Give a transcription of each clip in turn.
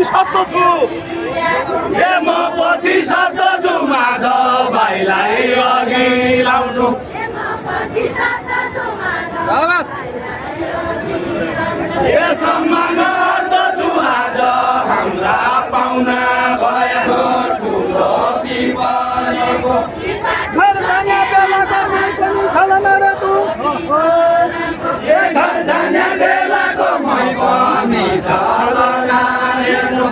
शब्द छु म पछि शब्द छु माधव भाइलाई अघि लाउँछु सम्मान गर्दछु आज हाम्रा पाहुना भएको ठुलो विपदको घर जाने बेलाको मै पनि छलना रेनु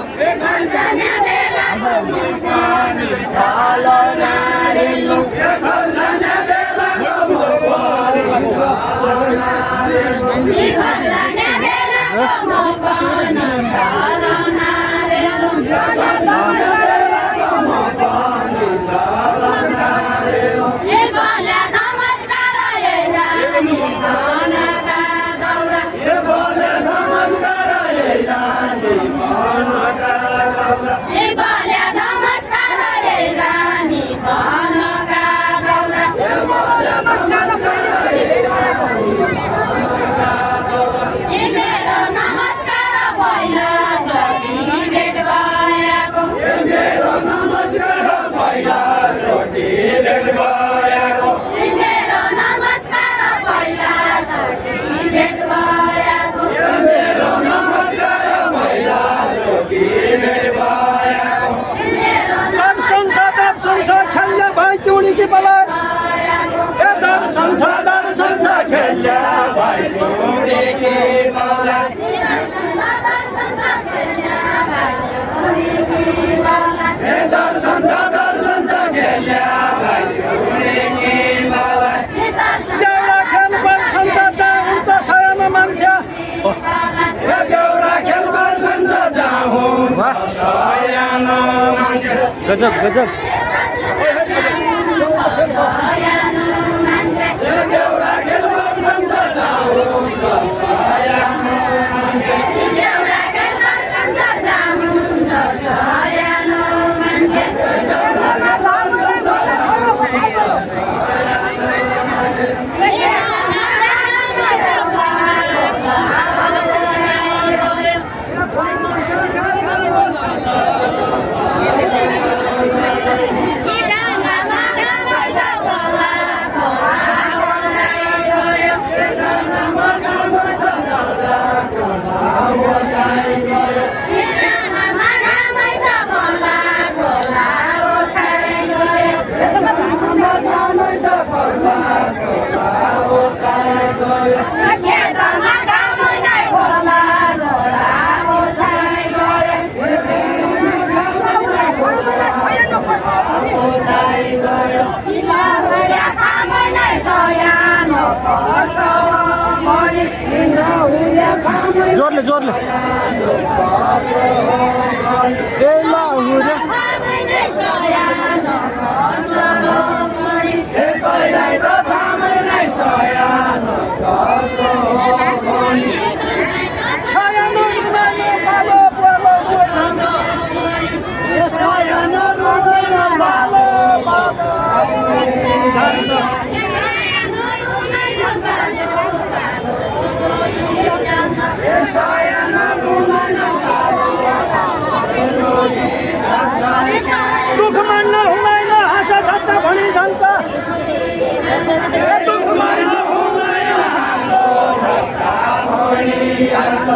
गजब गजब जोरले जोरले ए ल हुरे दुख मान्न हुँदैन हाँसा ठट्टा भनी जान्छ दुख मान्न हुँदैन हाँसा ठट्टा भनी जान्छ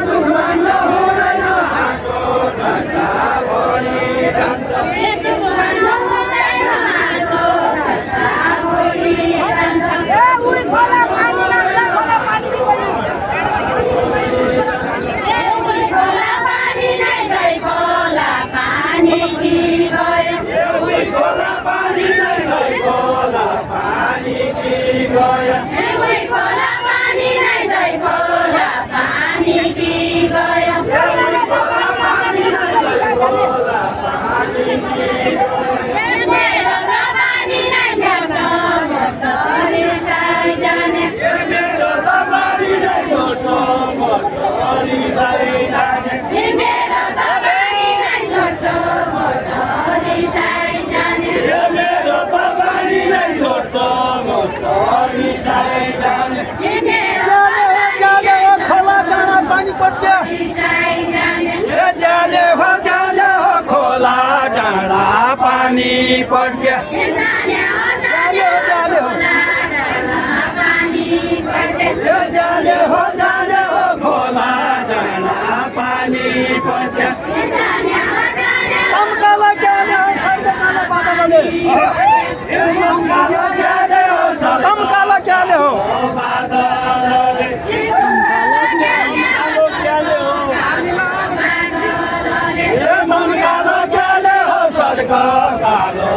दुख मान्न हुँदैन हाँसा ठट्टा भनी जान्छ Sorry, पानी पड्क्या जाने हो खोला डाँडा पानी पड्क्या तम्काला ज्ञाने हो सर्वकाला बादलले तम्काला ज्ञाने हो स्वर्ग कालो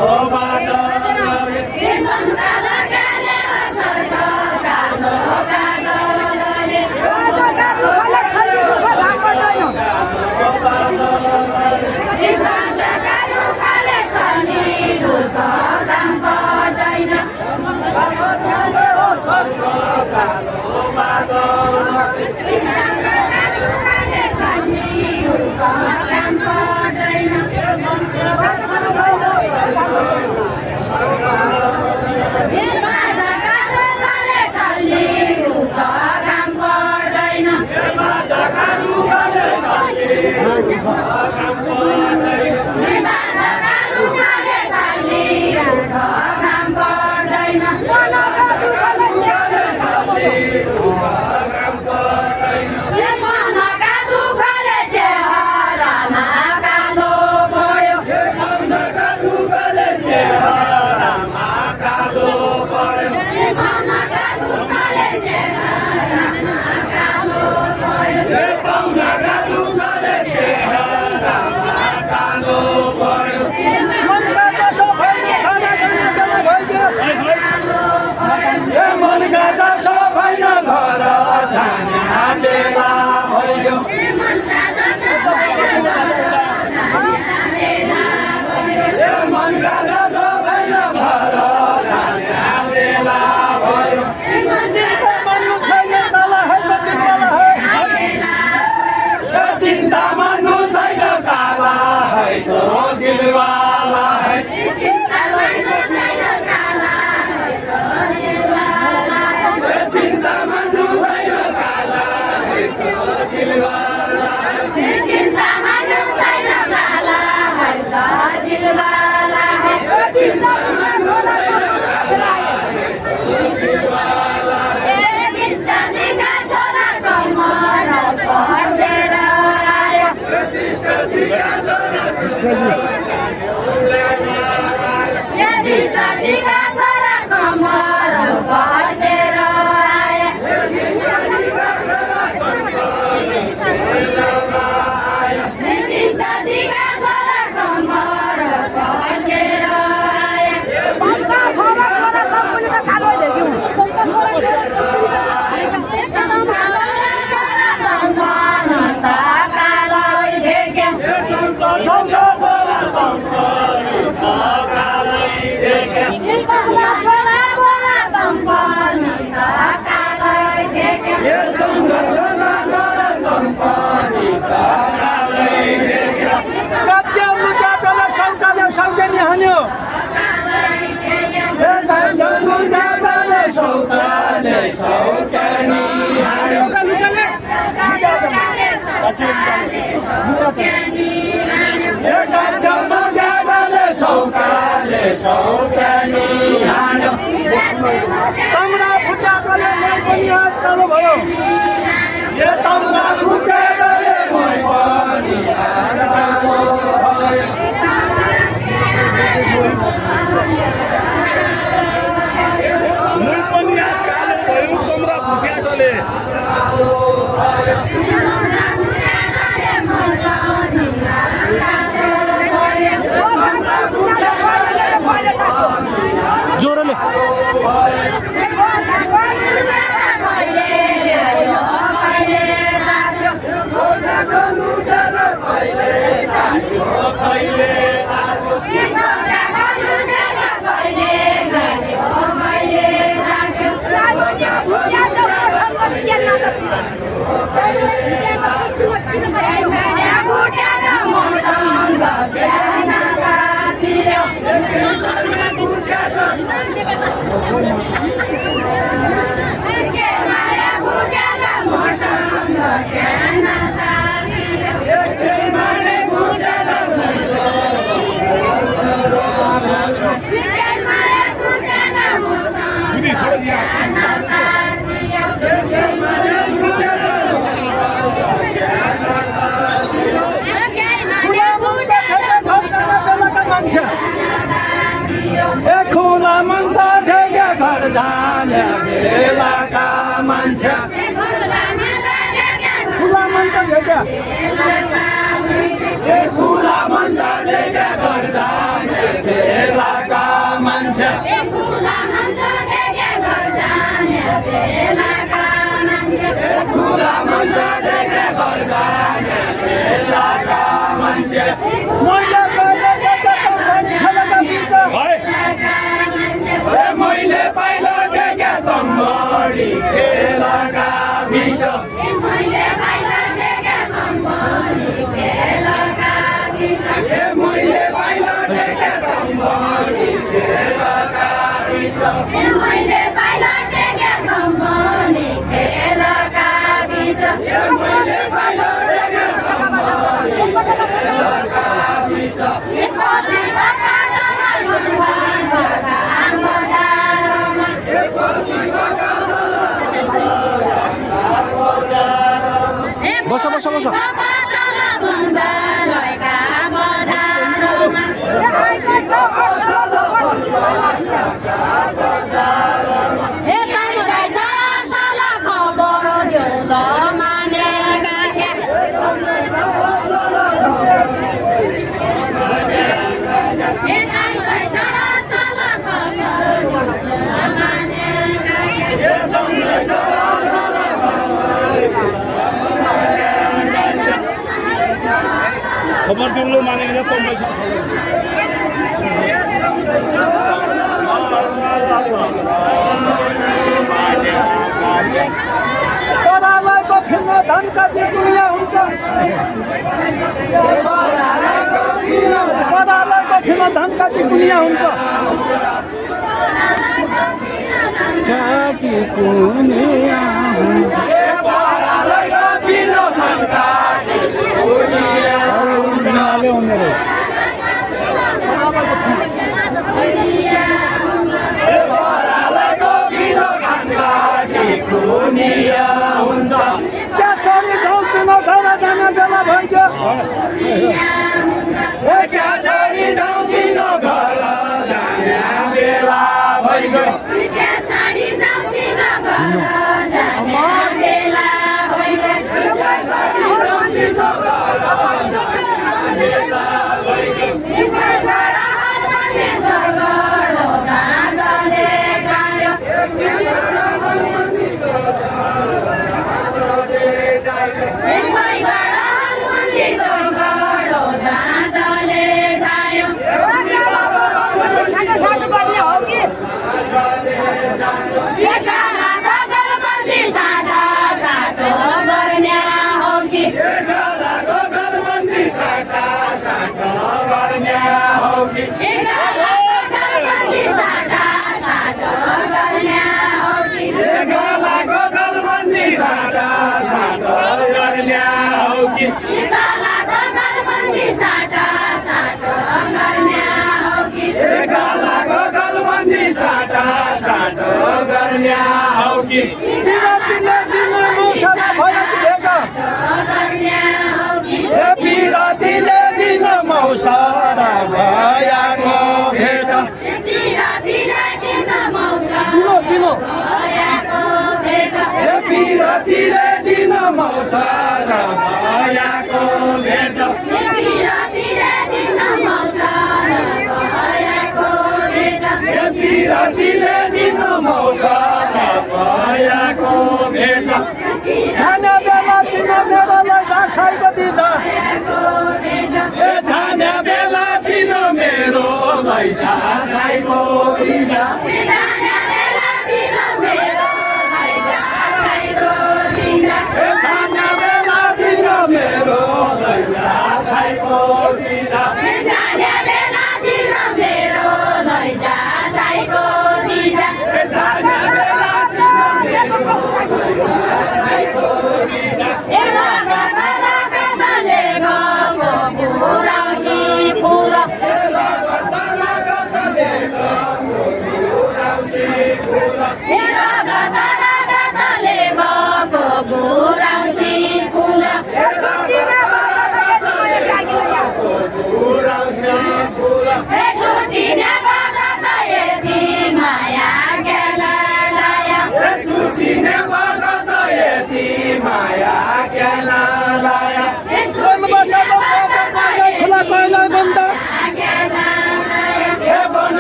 चिन्ता मान्नु छैन काला है जो दिलवाला है चिन्ता मान्नु छैन काला है जो दिलवाला है चिन्ता मान्नु छैन काला है जो दिलवाला है चिन्ता मान्नु छैन काला है जो दिलवाला है चिन्ता मान्नु छैन काला है जो दिलवाला है कृष्णजीका छोरा कमर बसेर कृष्णजीका छोरा कमर बसेर आए कृष्णजीका छोरा कमर बसेर आए तम्रा फुटाकोले मै पनि आज कालो भयो ये तम्रा फुटाकोले मै पनि आज कालो भयो मै पनि आज कालो भयो तम्रा फुटाकोले जोरले मान्छे खुला मञ्च भेट्या खुला मञ्च देख्या घर जाने बेलाका मान्छे खुला मञ्च देख्या घर जाने बेलाका मान्छे मैले पहिले देखेको खेलका बिच मैले पहिलो देख्या तम्बडी खेलका बिच मैले पहिलो देख्या तम्बडी खेलका बिच मैले पहिलो देख्या तम्बडी खेलका बिच मैले पहिलो देख्या तम्बडी खेलका बिच बस बस बस खबर दिउलो मानेर तम्बै परालैको फिल्म धन कति दुनियाँ हुन्छ परालैको फिल्म धन कति दुनियाँ हुन्छ काटी दुनियाँ हुन्छ परालैको फिल्म धन काटी उनीहरूले उनीहरू क्या छोरी जाउँछु न घर जाने बेला भइगयो क्या छोरी जाउँछु न घर जाने बेला भइगयो बिरातीले दिन मौसमा भयो भेट बिरातीले दिन मौसमा भयाको भेट दिनो दिनो बिरातीले दिन मौसमा भयाको भेट बिरातीले दिन मौसमा भयाको भेट खाने बेला चिन मेरो लैजा खाइको दिन्छ जाने बेला चिन मेरो लैजा खाइको दिन्छ Fula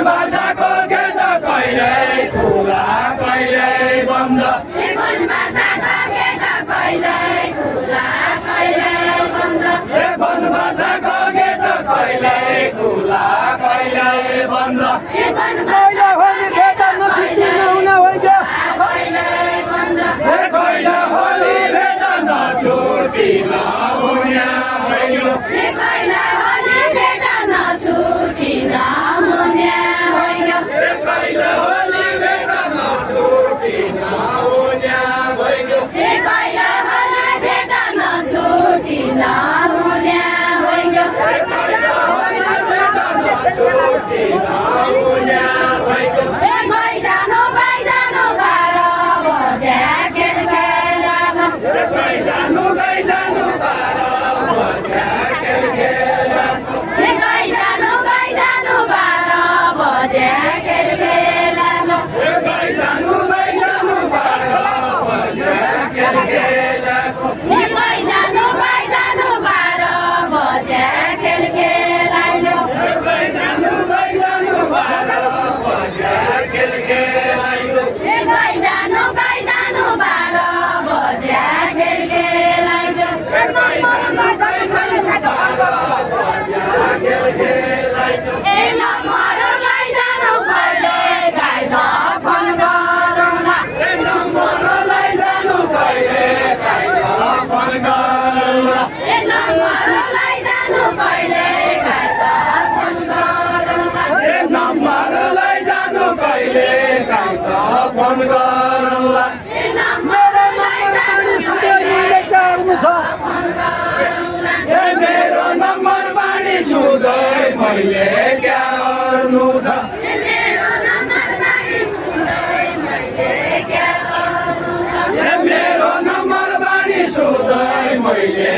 भाषाको गेट कहिल्यै खुला कहिल्यै बन्द भाषाको गेट कहिल्यै खुला कहिल्यै बन्द भाषाको गेट कहिल्यै खुला कहिल्यै बन्द कहिले होली भेट नछुट्टिन हुन होइन कहिल्यै बन्द कहिले होली भेट नछुट्टिन हुने भयो कहिल्यै होली भेट नछुट्टिन हुने भयो कहिले होली भेट नछुट्टिन हुने भयो कहिल्यै होली भेट नछुट्टिन हुने भयो कहिले होली भेट नछुट्टिन हुने भयो गइजानु गइजानु 12 बजे खेल खेलन गइजानु गइजानु 12 बजे खेल खेलन गइजानु गइजानु 12 बजे खेल खेलन गइजानु गइजानु 12 बजे खेल खेलन गइजानु गइजानु 12 बजे खेल खेलन गइजानु गइजानु 12 बजे खेल खेलन गइजानु गइजानु 12 बजे खेल खेलन गइजानु गइजानु 12 बजे खेल खेलन नम्बर लैजानु कहिले गाई त फोन गरौँला नम्बर लैजानु कहिले फोन गरौँला नम्बर लैजानु कहिले गाई त फोन गरौँला नम्बर लैजानु कहिले फोन गरौँला नम्बर लैजानु मैले गर्नु छ मेरो नम्बर बाँडी छुँदै मैले क्या गर्नु छ मेरो नम्बर बाँडी सुन्दै मैले क्या गर्नु छ मेरो नम्बर बाँडी छुँदै मैले